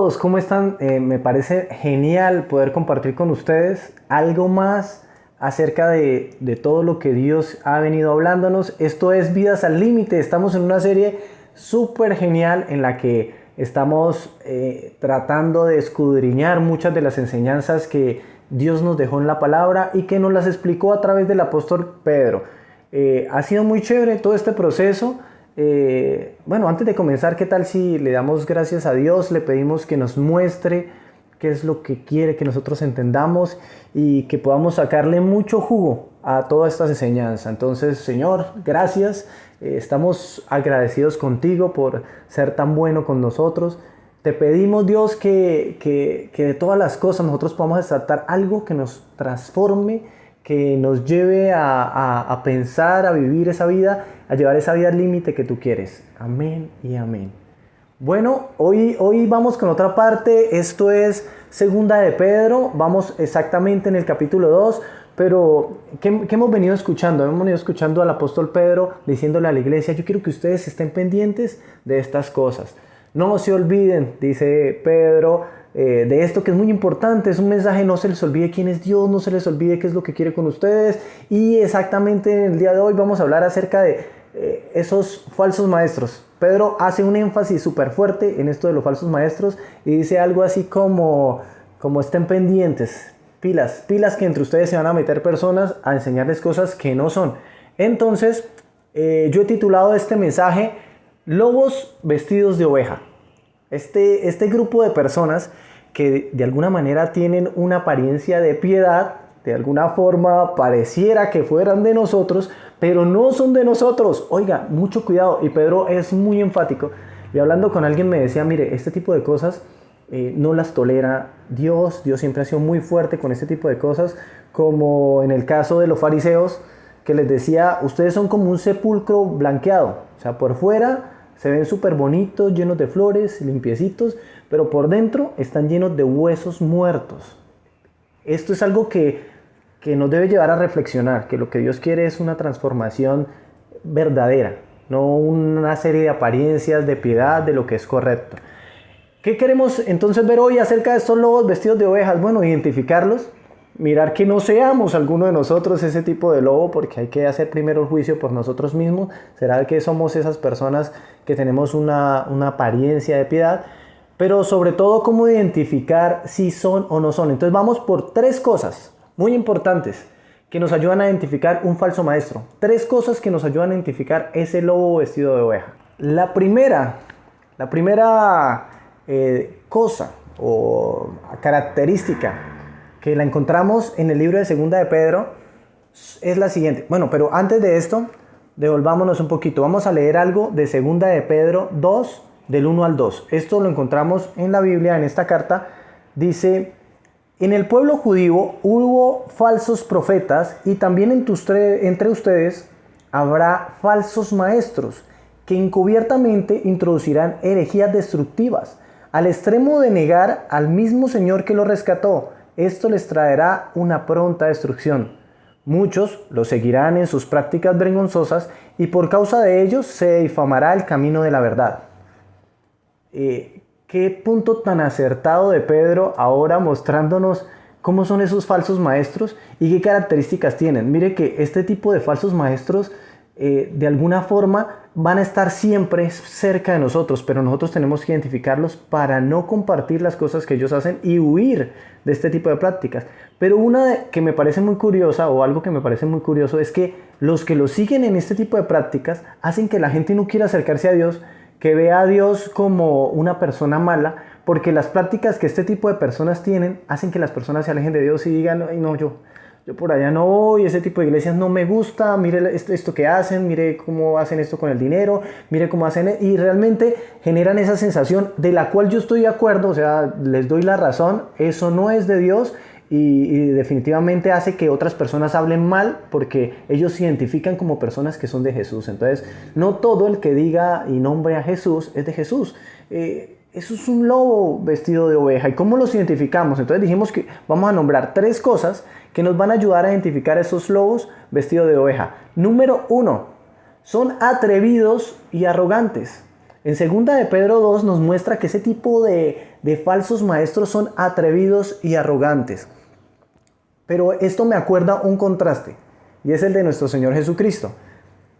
todos, ¿cómo están? Me parece genial poder compartir con ustedes algo más acerca de todo lo que Dios ha venido hablándonos. Esto es Vidas al Límite. Estamos en una serie súper genial en la que estamos tratando de escudriñar muchas de las enseñanzas que Dios nos dejó en la palabra y que nos las explicó a través del apóstol Pedro. Ha sido muy chévere todo este proceso. Bueno, antes de comenzar, ¿qué tal si le damos gracias a Dios? Le pedimos que nos muestre qué es lo que quiere que nosotros entendamos y que podamos sacarle mucho jugo a toda esta enseñanza. Entonces, Señor, gracias. Estamos agradecidos contigo por ser tan bueno con nosotros. Te pedimos, Dios, que de todas las cosas nosotros podamos extractar algo que nos transforme, que nos lleve a pensar, a vivir esa vida, a llevar esa vida al límite que tú quieres. Amén y amén. Bueno, hoy vamos con otra parte. Esto es Segunda de Pedro. Vamos exactamente en el capítulo 2. Pero, ¿qué hemos venido escuchando? Hemos venido escuchando al apóstol Pedro diciéndole a la iglesia: yo quiero que ustedes estén pendientes de estas cosas. No se olviden, dice Pedro, de esto que es muy importante. Es un mensaje: no se les olvide quién es Dios, no se les olvide qué es lo que quiere con ustedes. Y exactamente en el día de hoy vamos a hablar acerca de esos falsos maestros. Pedro hace un énfasis súper fuerte en esto de los falsos maestros y dice algo así como estén pendientes, pilas que entre ustedes se van a meter personas a enseñarles cosas que no son. Entonces, yo he titulado este mensaje Lobos vestidos de oveja. Este grupo de personas que de alguna manera tienen una apariencia de piedad, de alguna forma pareciera que fueran de nosotros, pero no son de nosotros. Oiga, mucho cuidado. Y Pedro es muy enfático. Y hablando con alguien me decía: mire, este tipo de cosas no las tolera Dios. Dios siempre ha sido muy fuerte con este tipo de cosas, como en el caso de los fariseos, que les decía: ustedes son como un sepulcro blanqueado. O sea, por fuera se ven súper bonitos, llenos de flores, limpiecitos, pero por dentro están llenos de huesos muertos. Esto es algo que nos debe llevar a reflexionar, que lo que Dios quiere es una transformación verdadera, no una serie de apariencias de piedad de lo que es correcto. ¿Qué queremos entonces ver hoy acerca de estos lobos vestidos de ovejas? Bueno, identificarlos, mirar que no seamos alguno de nosotros ese tipo de lobo, porque hay que hacer primero el juicio por nosotros mismos. ¿Será que somos esas personas que tenemos una apariencia de piedad? Pero sobre todo, cómo identificar si son o no son. Entonces vamos por tres cosas muy importantes que nos ayudan a identificar un falso maestro. Tres cosas que nos ayudan a identificar ese lobo vestido de oveja. La primera cosa o característica que la encontramos en el libro de Segunda de Pedro es la siguiente. Bueno, pero antes de esto, devolvámonos un poquito. Vamos a leer algo de Segunda de Pedro 2, del 1 al 2. Esto lo encontramos en la Biblia, en esta carta. Dice: en el pueblo judío hubo falsos profetas y también entre ustedes habrá falsos maestros que encubiertamente introducirán herejías destructivas al extremo de negar al mismo Señor que los rescató. Esto les traerá una pronta destrucción. Muchos los seguirán en sus prácticas vergonzosas y por causa de ellos se difamará el camino de la verdad. Qué punto tan acertado de Pedro ahora mostrándonos cómo son esos falsos maestros y qué características tienen. Mire que este tipo de falsos maestros de alguna forma van a estar siempre cerca de nosotros, pero nosotros tenemos que identificarlos para no compartir las cosas que ellos hacen y huir de este tipo de prácticas. Pero una que me parece muy curiosa, o algo que me parece muy curioso, es que los que los siguen en este tipo de prácticas hacen que la gente no quiera acercarse a Dios, que vea a Dios como una persona mala, porque las prácticas que este tipo de personas tienen hacen que las personas se alejen de Dios y digan: ay, no, yo por allá no voy, ese tipo de iglesias no me gusta, mire esto que hacen, mire cómo hacen esto con el dinero, mire cómo hacen, y realmente generan esa sensación de la cual yo estoy de acuerdo. O sea, les doy la razón, eso no es de Dios. Y definitivamente hace que otras personas hablen mal porque ellos se identifican como personas que son de Jesús. Entonces, no todo el que diga y nombre a Jesús es de Jesús. Eso es un lobo vestido de oveja. ¿Y cómo los identificamos? Entonces dijimos que vamos a nombrar tres cosas que nos van a ayudar a identificar esos lobos vestidos de oveja. Número 1, son atrevidos y arrogantes. En 2 de Pedro 2 nos muestra que ese tipo de de falsos maestros son atrevidos y arrogantes. Pero esto me acuerda un contraste, y es el de nuestro Señor Jesucristo.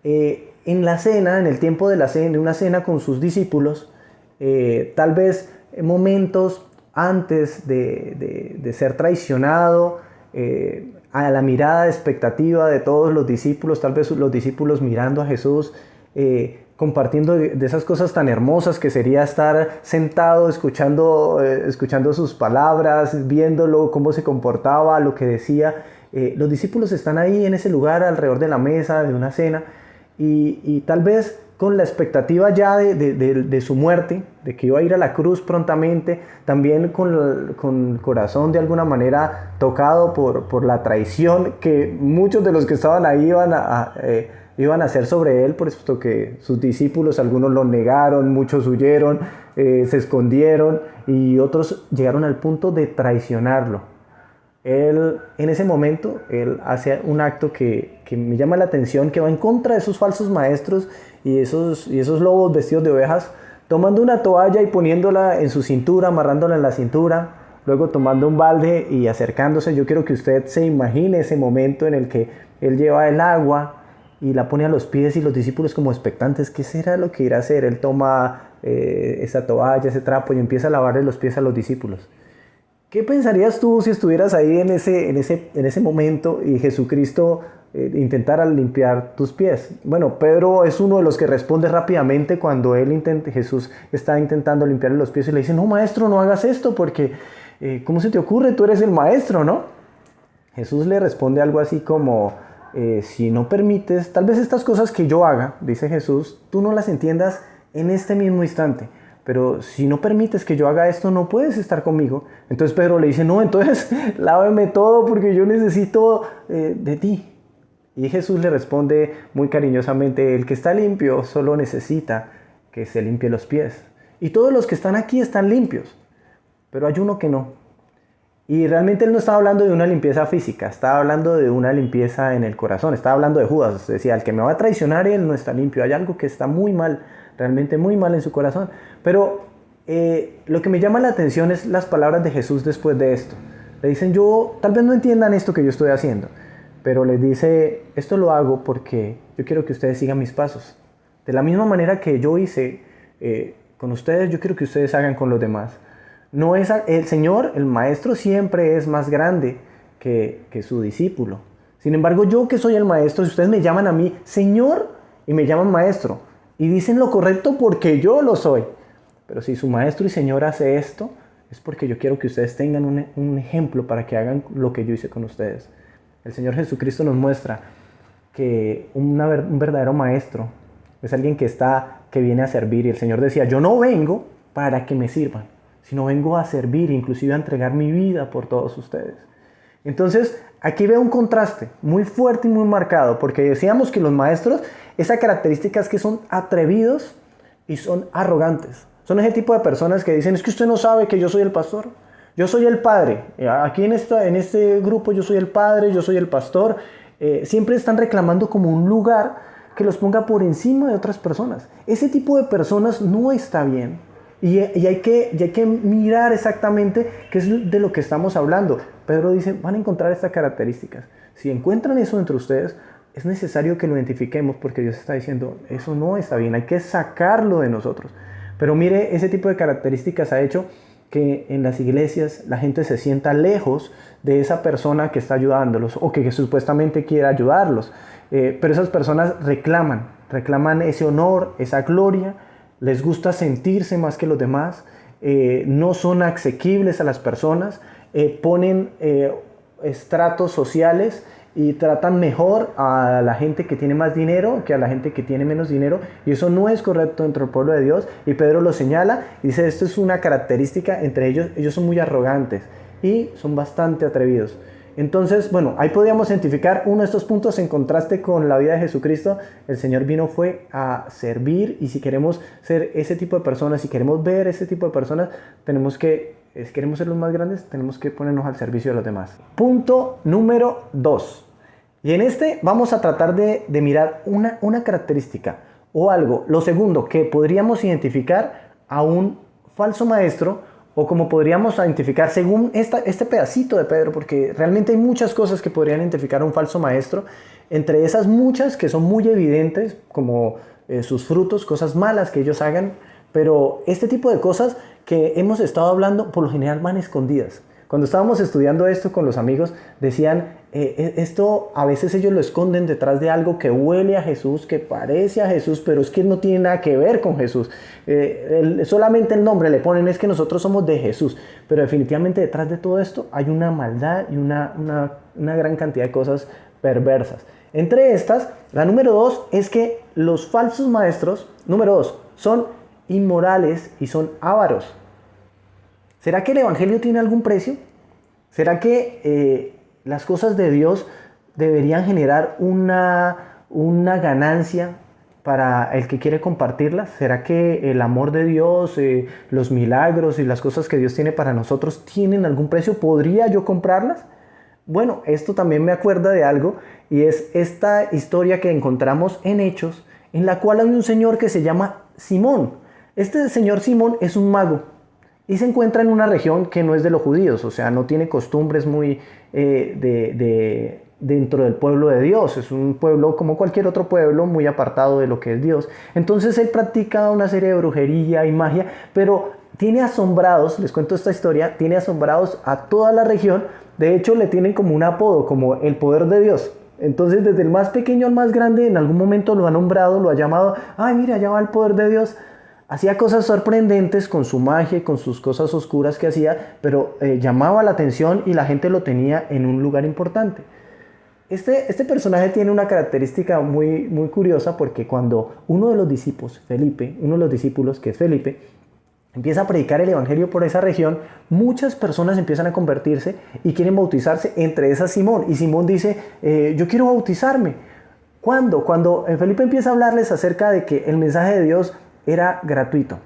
En la cena, en el tiempo de la cena, de una cena con sus discípulos, tal vez momentos antes de ser traicionado, a la mirada de expectativa de todos los discípulos, tal vez los discípulos mirando a Jesús, compartiendo de esas cosas tan hermosas que sería estar sentado escuchando sus palabras, viéndolo, cómo se comportaba, lo que decía. Los discípulos están ahí en ese lugar alrededor de la mesa de una cena y tal vez con la expectativa ya de su muerte, de que iba a ir a la cruz prontamente, también con el corazón de alguna manera tocado por la traición que muchos de los que estaban ahí iban a hacer sobre él, puesto que sus discípulos, algunos lo negaron, muchos huyeron, se escondieron y otros llegaron al punto de traicionarlo. Él, en ese momento, él hace un acto que me llama la atención, que va en contra de esos falsos maestros y esos lobos vestidos de ovejas, tomando una toalla y poniéndola en su cintura, amarrándola en la cintura, luego tomando un balde y acercándose. Yo quiero que usted se imagine ese momento en el que él lleva el agua y la pone a los pies y los discípulos como expectantes, ¿qué será lo que irá a hacer? Él toma esa toalla, ese trapo y empieza a lavarle los pies a los discípulos. ¿Qué pensarías tú si estuvieras ahí en ese momento y Jesucristo intentara limpiar tus pies? Bueno, Pedro es uno de los que responde rápidamente cuando Jesús está intentando limpiarle los pies y le dice, no, maestro, no hagas esto porque ¿cómo se te ocurre? Tú eres el maestro, ¿no? Jesús le responde algo así como, si no permites, tal vez estas cosas que yo haga, dice Jesús, tú no las entiendas en este mismo instante. Pero si no permites que yo haga esto, no puedes estar conmigo. Entonces Pedro le dice, no, entonces lávame todo porque yo necesito de ti. Y Jesús le responde muy cariñosamente, el que está limpio solo necesita que se limpie los pies. Y todos los que están aquí están limpios, pero hay uno que no. Y realmente él no estaba hablando de una limpieza física, estaba hablando de una limpieza en el corazón, estaba hablando de Judas. Decía, el que me va a traicionar, él no está limpio, hay algo que está muy mal, realmente muy mal en su corazón. Pero lo que me llama la atención es las palabras de Jesús después de esto. Le dicen, tal vez no entiendan esto que yo estoy haciendo, pero les dice, esto lo hago porque yo quiero que ustedes sigan mis pasos. De la misma manera que yo hice con ustedes, yo quiero que ustedes hagan con los demás. No es el Señor, el Maestro, siempre es más grande que su discípulo. Sin embargo, yo que soy el Maestro, si ustedes me llaman a mí Señor y me llaman Maestro, y dicen lo correcto porque yo lo soy. Pero si su Maestro y Señor hace esto, es porque yo quiero que ustedes tengan un ejemplo para que hagan lo que yo hice con ustedes. El Señor Jesucristo nos muestra que un verdadero Maestro es alguien que viene a servir. Y el Señor decía, yo no vengo para que me sirvan, sino vengo a servir, inclusive a entregar mi vida por todos ustedes. Entonces, aquí veo un contraste muy fuerte y muy marcado, porque decíamos que los maestros, esa característica es que son atrevidos y son arrogantes. Son ese tipo de personas que dicen, es que usted no sabe que yo soy el pastor, yo soy el padre. Aquí en este grupo yo soy el padre, yo soy el pastor. Siempre están reclamando como un lugar que los ponga por encima de otras personas. Ese tipo de personas no está bien. Y hay que mirar exactamente qué es de lo que estamos hablando. Pedro dice, van a encontrar estas características. Si encuentran eso entre ustedes, es necesario que lo identifiquemos porque Dios está diciendo, eso no está bien, hay que sacarlo de nosotros. Pero mire, ese tipo de características ha hecho que en las iglesias la gente se sienta lejos de esa persona que está ayudándolos o que supuestamente quiere ayudarlos. Pero esas personas reclaman ese honor, esa gloria. Les gusta sentirse más que los demás, no son asequibles a las personas, ponen estratos sociales y tratan mejor a la gente que tiene más dinero que a la gente que tiene menos dinero, y eso no es correcto dentro del pueblo de Dios. Y Pedro lo señala y dice, esto es una característica entre ellos son muy arrogantes y son bastante atrevidos. Entonces, bueno, ahí podríamos identificar uno de estos puntos en contraste con la vida de Jesucristo. El Señor fue a servir, y si queremos ser ese tipo de personas, si queremos ver ese tipo de personas, si queremos ser los más grandes, tenemos que ponernos al servicio de los demás. Punto número 2. Y en vamos a tratar de mirar una característica o algo. Lo segundo, que podríamos identificar a un falso maestro o como podríamos identificar según este pedacito de Pedro, porque realmente hay muchas cosas que podrían identificar a un falso maestro, entre esas muchas que son muy evidentes, como sus frutos, cosas malas que ellos hagan, pero este tipo de cosas que hemos estado hablando por lo general van escondidas. Cuando estábamos estudiando esto con los amigos, decían, esto a veces ellos lo esconden detrás de algo que huele a Jesús, que parece a Jesús, pero es que no tiene nada que ver con Jesús. Solamente el nombre le ponen, es que nosotros somos de Jesús, pero definitivamente detrás de todo esto hay una maldad y una gran cantidad de cosas perversas. Entre estas, la número 2 es que los falsos maestros, número 2, son inmorales y son ávaros. ¿Será que el evangelio tiene algún precio? ¿Será que las cosas de Dios deberían generar una ganancia para el que quiere compartirlas? ¿Será que el amor de Dios, los milagros y las cosas que Dios tiene para nosotros tienen algún precio? ¿Podría yo comprarlas? Bueno, esto también me acuerda de algo, y es esta historia que encontramos en Hechos, en la cual hay un señor que se llama Simón. Este señor Simón es un mago y se encuentra en una región que no es de los judíos, o sea, no tiene costumbres muy dentro del pueblo de Dios. Es un pueblo como cualquier otro pueblo, muy apartado de lo que es Dios. Entonces él practica una serie de brujería y magia, pero tiene asombrados, les cuento esta historia, tiene asombrados a toda la región. De hecho, le tienen como un apodo, como el poder de Dios. Entonces, desde el más pequeño al más grande, en algún momento lo ha nombrado, lo ha llamado, ay, mira, allá va el poder de Dios. Hacía cosas sorprendentes con su magia y con sus cosas oscuras que hacía, pero llamaba la atención y la gente lo tenía en un lugar importante. Este personaje tiene una característica muy, muy curiosa, porque cuando uno de los discípulos, que es Felipe, empieza a predicar el evangelio por esa región, muchas personas empiezan a convertirse y quieren bautizarse, entre esas Simón. Y Simón dice, yo quiero bautizarme. ¿Cuándo? Cuando Felipe empieza a hablarles acerca de que el mensaje de Dios era gratuito,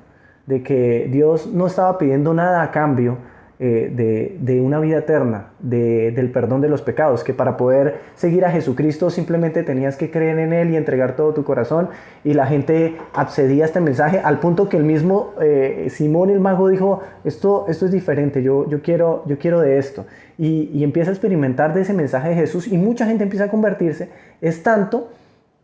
de que Dios no estaba pidiendo nada a cambio de una vida eterna, del perdón de los pecados, que para poder seguir a Jesucristo simplemente tenías que creer en Él y entregar todo tu corazón, y la gente accedía a este mensaje al punto que el mismo Simón el mago dijo, esto es diferente, yo quiero de esto, y empieza a experimentar de ese mensaje de Jesús, y mucha gente empieza a convertirse. Es tanto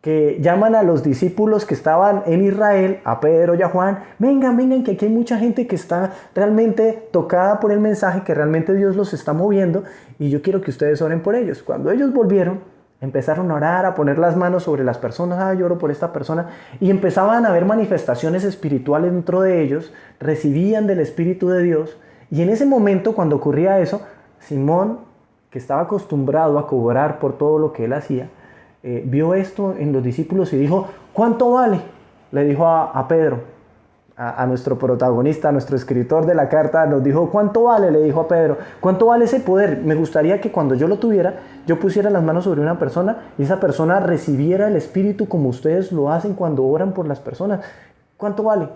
que llaman a los discípulos que estaban en Israel, a Pedro y a Juan, vengan, que aquí hay mucha gente que está realmente tocada por el mensaje, que realmente Dios los está moviendo, y yo quiero que ustedes oren por ellos. Cuando ellos volvieron, empezaron a orar, a poner las manos sobre las personas, yo oro por esta persona, y empezaban a haber manifestaciones espirituales dentro de ellos, recibían del Espíritu de Dios, y en ese momento, cuando ocurría eso, Simón, que estaba acostumbrado a cobrar por todo lo que él hacía, vio esto en los discípulos y dijo, ¿cuánto vale? Le dijo a Pedro, a nuestro protagonista, a nuestro escritor de la carta, nos dijo, ¿cuánto vale? Le dijo a Pedro, ¿cuánto vale ese poder? Me gustaría que cuando yo lo tuviera, yo pusiera las manos sobre una persona y esa persona recibiera el Espíritu como ustedes lo hacen cuando oran por las personas. ¿Cuánto vale?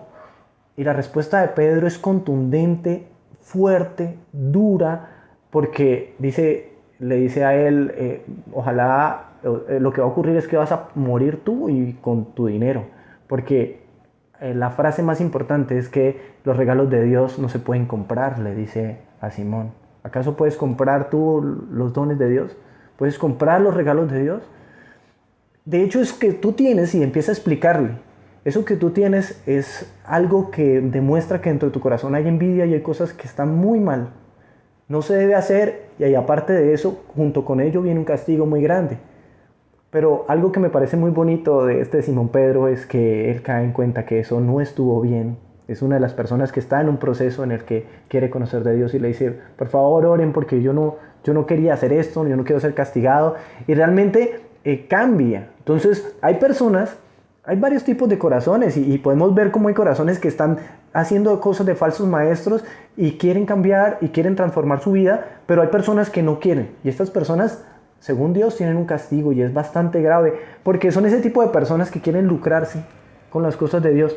Y la respuesta de Pedro es contundente, fuerte, dura, porque le dice a él, ojalá, lo que va a ocurrir es que vas a morir tú y con tu dinero, porque la frase más importante es que los regalos de Dios no se pueden comprar, le dice a Simón. ¿Acaso puedes comprar tú los dones de Dios? ¿Puedes comprar los regalos de Dios? De hecho, es que tú tienes, y empieza a explicarle, eso que tú tienes es algo que demuestra que dentro de tu corazón hay envidia y hay cosas que están muy mal. No se debe hacer, y aparte de eso, junto con ello viene un castigo muy grande. Pero algo que me parece muy bonito de este Simón Pedro es que él cae en cuenta que eso no estuvo bien. Es una de las personas que está en un proceso en el que quiere conocer de Dios, y le dice, por favor oren porque yo no quería hacer esto, yo no quiero ser castigado, y realmente cambia. Entonces hay varios tipos de corazones, y podemos ver cómo hay corazones que están haciendo cosas de falsos maestros y quieren cambiar y quieren transformar su vida, pero hay personas que no quieren, y estas personas, según Dios, tienen un castigo, y es bastante grave, porque son ese tipo de personas que quieren lucrarse con las cosas de Dios.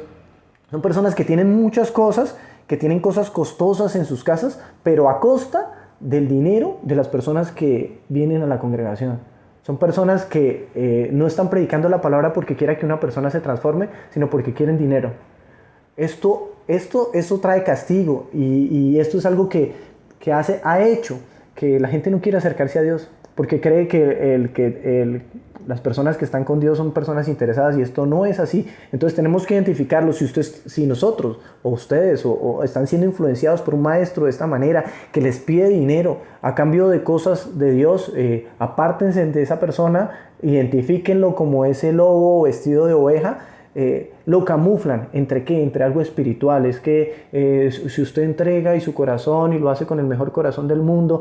Son personas que tienen muchas cosas, que tienen cosas costosas en sus casas, pero a costa del dinero de las personas que vienen a la congregación. Son personas que no están predicando la palabra porque quiera que una persona se transforme, sino porque quieren dinero. Eso trae castigo y esto es algo que ha hecho que la gente no quiera acercarse a Dios, porque cree que las personas que están con Dios son personas interesadas y esto no es así. Entonces tenemos que identificarlo. Si nosotros o ustedes o están siendo influenciados por un maestro de esta manera que les pide dinero a cambio de cosas de Dios, apártense de esa persona, identifíquenlo como ese lobo vestido de oveja. Lo camuflan entre qué, entre algo espiritual. Es que si usted entrega y su corazón y lo hace con el mejor corazón del mundo,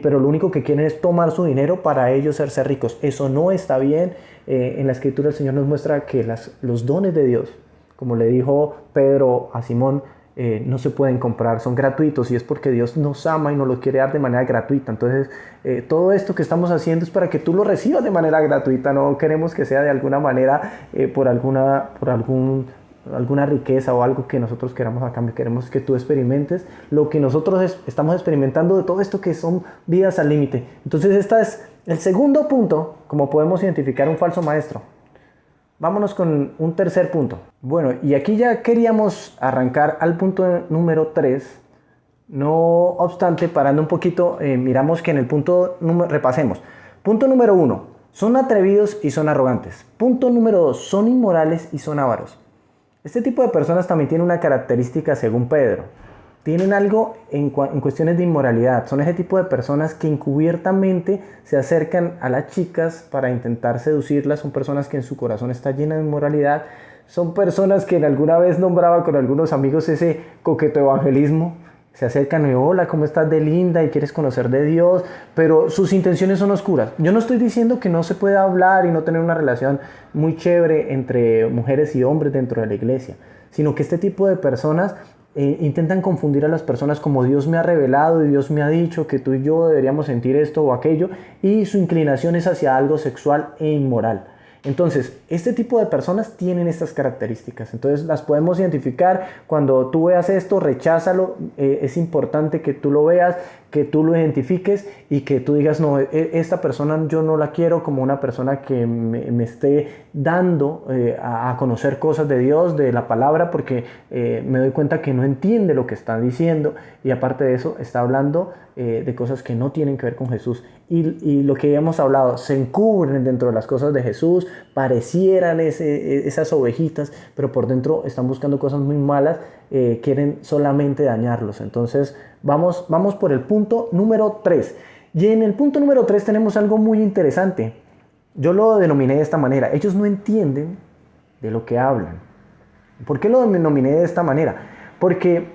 pero lo único que quieren es tomar su dinero para ellos ser ricos. Eso no está bien. En la escritura el Señor nos muestra que los dones de Dios, como le dijo Pedro a Simón, no se pueden comprar, son gratuitos, y es porque Dios nos ama y nos lo quiere dar de manera gratuita. Entonces todo esto que estamos haciendo es para que tú lo recibas de manera gratuita. No queremos que sea de alguna manera por alguna riqueza o algo que nosotros queramos a cambio. Queremos que tú experimentes lo que nosotros estamos experimentando de todo esto, que son vidas al límite. Entonces este es el segundo punto, como podemos identificar un falso maestro. Vámonos con un tercer punto. Bueno, y aquí ya queríamos arrancar al punto número 3. No obstante, parando un poquito, miramos que en el punto repasemos. Punto número 1, son atrevidos y son arrogantes. Punto número 2, son inmorales y son ávaros. Este tipo de personas también tiene una característica según Pedro. Tienen algo en cuestiones de inmoralidad. Son ese tipo de personas que encubiertamente se acercan a las chicas para intentar seducirlas. Son personas que en su corazón está llena de inmoralidad. Son personas que alguna vez nombraba con algunos amigos ese coqueto evangelismo. Se acercan y hola, ¿cómo estás de linda? Y quieres conocer de Dios, pero sus intenciones son oscuras. Yo no estoy diciendo que no se pueda hablar y no tener una relación muy chévere entre mujeres y hombres dentro de la iglesia, sino que este tipo de personas intentan confundir a las personas como Dios me ha revelado y Dios me ha dicho que tú y yo deberíamos sentir esto o aquello, y su inclinación es hacia algo sexual e inmoral. Entonces, este tipo de personas tienen estas características. Entonces, las podemos identificar. Cuando tú veas esto, recházalo. Es importante que tú lo veas, que tú lo identifiques y que tú digas, no, esta persona yo no la quiero como una persona que me esté dando a conocer cosas de Dios, de la palabra, porque me doy cuenta que no entiende lo que está diciendo, y aparte de eso está hablando de cosas que no tienen que ver con Jesús. Y lo que ya hemos hablado, se encubren dentro de las cosas de Jesús, parecieran esas ovejitas, pero por dentro están buscando cosas muy malas, quieren solamente dañarlos. Entonces vamos por el punto número 3. Y en el punto número 3 tenemos algo muy interesante. Yo lo denominé de esta manera: ellos no entienden de lo que hablan. ¿Por qué lo denominé de esta manera? Porque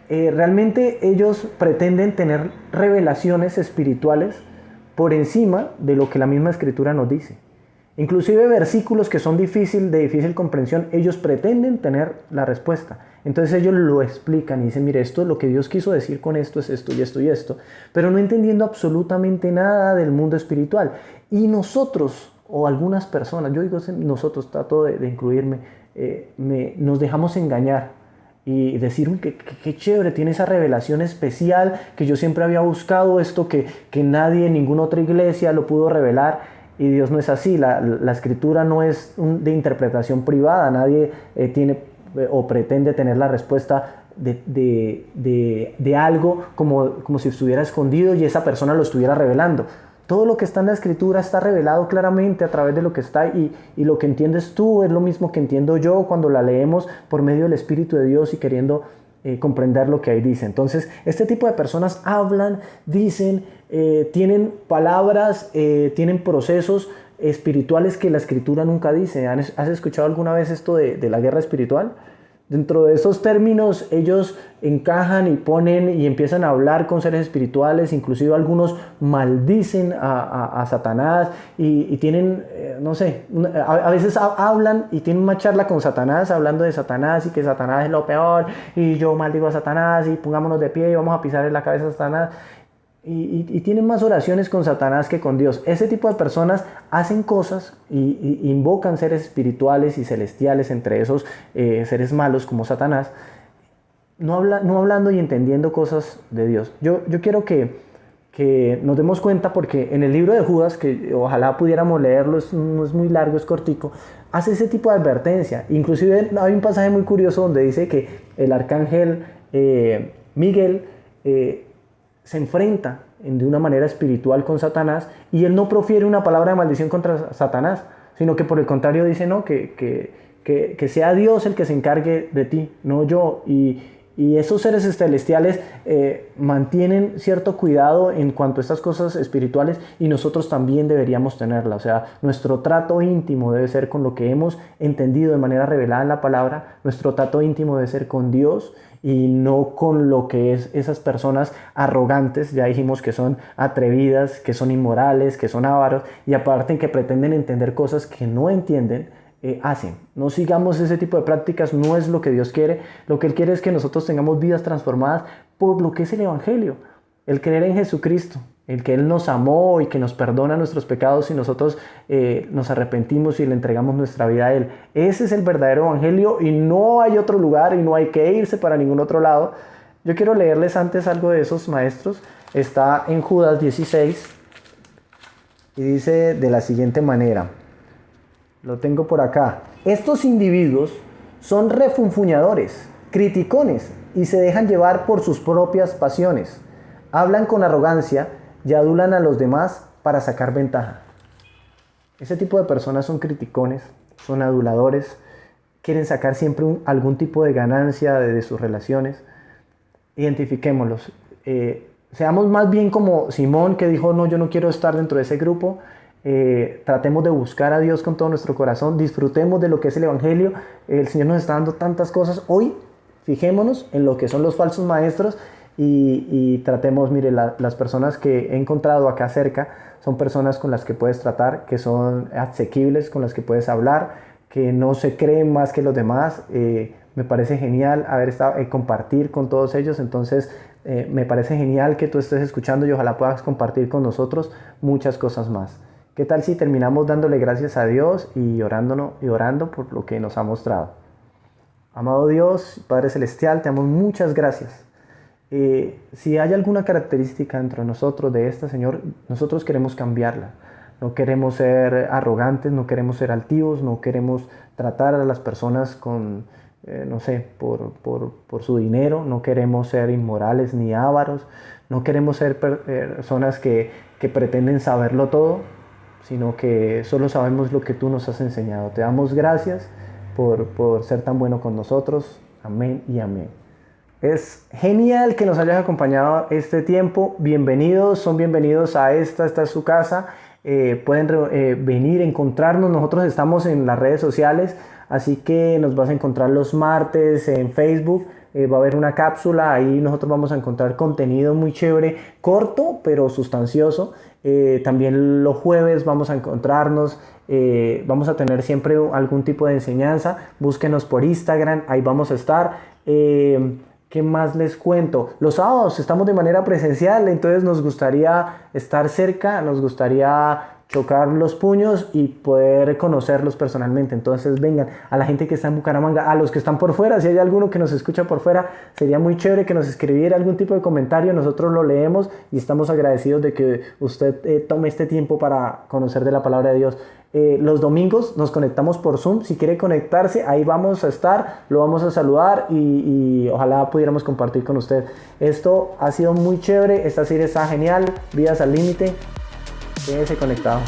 realmente ellos pretenden tener revelaciones espirituales por encima de lo que la misma escritura nos dice. Inclusive versículos que son de difícil comprensión, ellos pretenden tener la respuesta. Entonces ellos lo explican y dicen, mire, esto es lo que Dios quiso decir con esto, es esto y esto y esto, pero no entendiendo absolutamente nada del mundo espiritual. Y nosotros, o algunas personas, yo digo nosotros, trato de incluirme, nos dejamos engañar y decir, uy, qué chévere, tiene esa revelación especial que yo siempre había buscado, esto que nadie en ninguna otra iglesia lo pudo revelar. Y Dios no es así. La escritura no es de interpretación privada. Nadie tiene o pretende tener la respuesta de algo como si estuviera escondido y esa persona lo estuviera revelando. Todo lo que está en la escritura está revelado claramente a través de lo que está, y lo que entiendes tú es lo mismo que entiendo yo cuando la leemos por medio del Espíritu de Dios y queriendo comprender lo que ahí dice. Entonces, este tipo de personas hablan, dicen, tienen palabras, tienen procesos espirituales que la escritura nunca dice. ¿Has escuchado alguna vez esto de la guerra espiritual? Dentro de esos términos ellos encajan y ponen y empiezan a hablar con seres espirituales, inclusive algunos maldicen a Satanás y tienen, no sé, a veces hablan y tienen una charla con Satanás hablando de Satanás y que Satanás es lo peor y yo maldigo a Satanás y pongámonos de pie y vamos a pisar en la cabeza a Satanás. Y tienen más oraciones con Satanás que con Dios. Ese tipo de personas hacen cosas y invocan seres espirituales y celestiales, entre esos seres malos como Satanás, no hablando y entendiendo cosas de Dios. Yo quiero que que nos demos cuenta, porque en el libro de Judas, que ojalá pudiéramos leerlo, no es muy largo, es cortico, hace ese tipo de advertencia. Inclusive hay un pasaje muy curioso donde dice que el arcángel Miguel se enfrenta de una manera espiritual con Satanás, y él no profiere una palabra de maldición contra Satanás, sino que por el contrario dice, no, que sea Dios el que se encargue de ti, no yo. Y esos seres celestiales mantienen cierto cuidado en cuanto a estas cosas espirituales, y nosotros también deberíamos tenerla. O sea, nuestro trato íntimo debe ser con lo que hemos entendido de manera revelada en la palabra. Nuestro trato íntimo debe ser con Dios y no con lo que es esas personas arrogantes, ya dijimos que son atrevidas, que son inmorales, que son ávaros, y aparte que pretenden entender cosas que no entienden. Hacen. No sigamos ese tipo de prácticas, no es lo que Dios quiere. Lo que Él quiere es que nosotros tengamos vidas transformadas por lo que es el Evangelio, el creer en Jesucristo, el que Él nos amó y que nos perdona nuestros pecados y nosotros nos arrepentimos y le entregamos nuestra vida a Él. Ese es el verdadero Evangelio, y no hay otro lugar y no hay que irse para ningún otro lado. Yo quiero leerles antes algo de esos maestros. Está en Judas 16 y dice de la siguiente manera. Lo tengo por acá. Estos individuos son refunfuñadores, criticones, y se dejan llevar por sus propias pasiones. Hablan con arrogancia y adulan a los demás para sacar ventaja. Ese tipo de personas son criticones, son aduladores, quieren sacar siempre algún tipo de ganancia de sus relaciones. Identifiquémoslos. Seamos más bien como Simón, que dijo, no, yo no quiero estar dentro de ese grupo. Tratemos de buscar a Dios con todo nuestro corazón, disfrutemos de lo que es el Evangelio. El Señor nos está dando tantas cosas hoy. Fijémonos en lo que son los falsos maestros y tratemos, mire, las personas que he encontrado acá cerca son personas con las que puedes tratar, que son asequibles, con las que puedes hablar, que no se creen más que los demás. Me parece genial haber estado, compartir con todos ellos. Entonces me parece genial que tú estés escuchando y ojalá puedas compartir con nosotros muchas cosas más. ¿Qué tal si terminamos dándole gracias a Dios y orando por lo que nos ha mostrado? Amado Dios, Padre Celestial, te damos muchas gracias. Si hay alguna característica entre nosotros de esta, Señor, nosotros queremos cambiarla. No queremos ser arrogantes, no queremos ser altivos, no queremos tratar a las personas con, no sé, por su dinero, no queremos ser inmorales ni ávaros, no queremos ser personas que pretenden saberlo todo, sino que solo sabemos lo que tú nos has enseñado. Te damos gracias por ser tan bueno con nosotros. Amén y amén. Es genial que nos hayas acompañado este tiempo. Bienvenidos, son bienvenidos a esta es su casa. Pueden venir, encontrarnos. Nosotros estamos en las redes sociales, así que nos vas a encontrar los martes en Facebook. Va a haber una cápsula, ahí nosotros vamos a encontrar contenido muy chévere, corto pero sustancioso. También los jueves vamos a encontrarnos, vamos a tener siempre algún tipo de enseñanza. Búsquenos por Instagram, ahí vamos a estar. ¿Qué más les cuento? Los sábados estamos de manera presencial, entonces nos gustaría estar cerca, nos gustaría chocar los puños y poder conocerlos personalmente. Entonces vengan, a la gente que está en Bucaramanga, a los que están por fuera, si hay alguno que nos escucha por fuera, sería muy chévere que nos escribiera algún tipo de comentario. Nosotros lo leemos y estamos agradecidos de que usted tome este tiempo para conocer de la palabra de Dios. Los domingos nos conectamos por Zoom. Si quiere conectarse, ahí vamos a estar, lo vamos a saludar y ojalá pudiéramos compartir con usted. Esto ha sido muy chévere, esta serie está genial. Vidas al límite. Quédese conectado.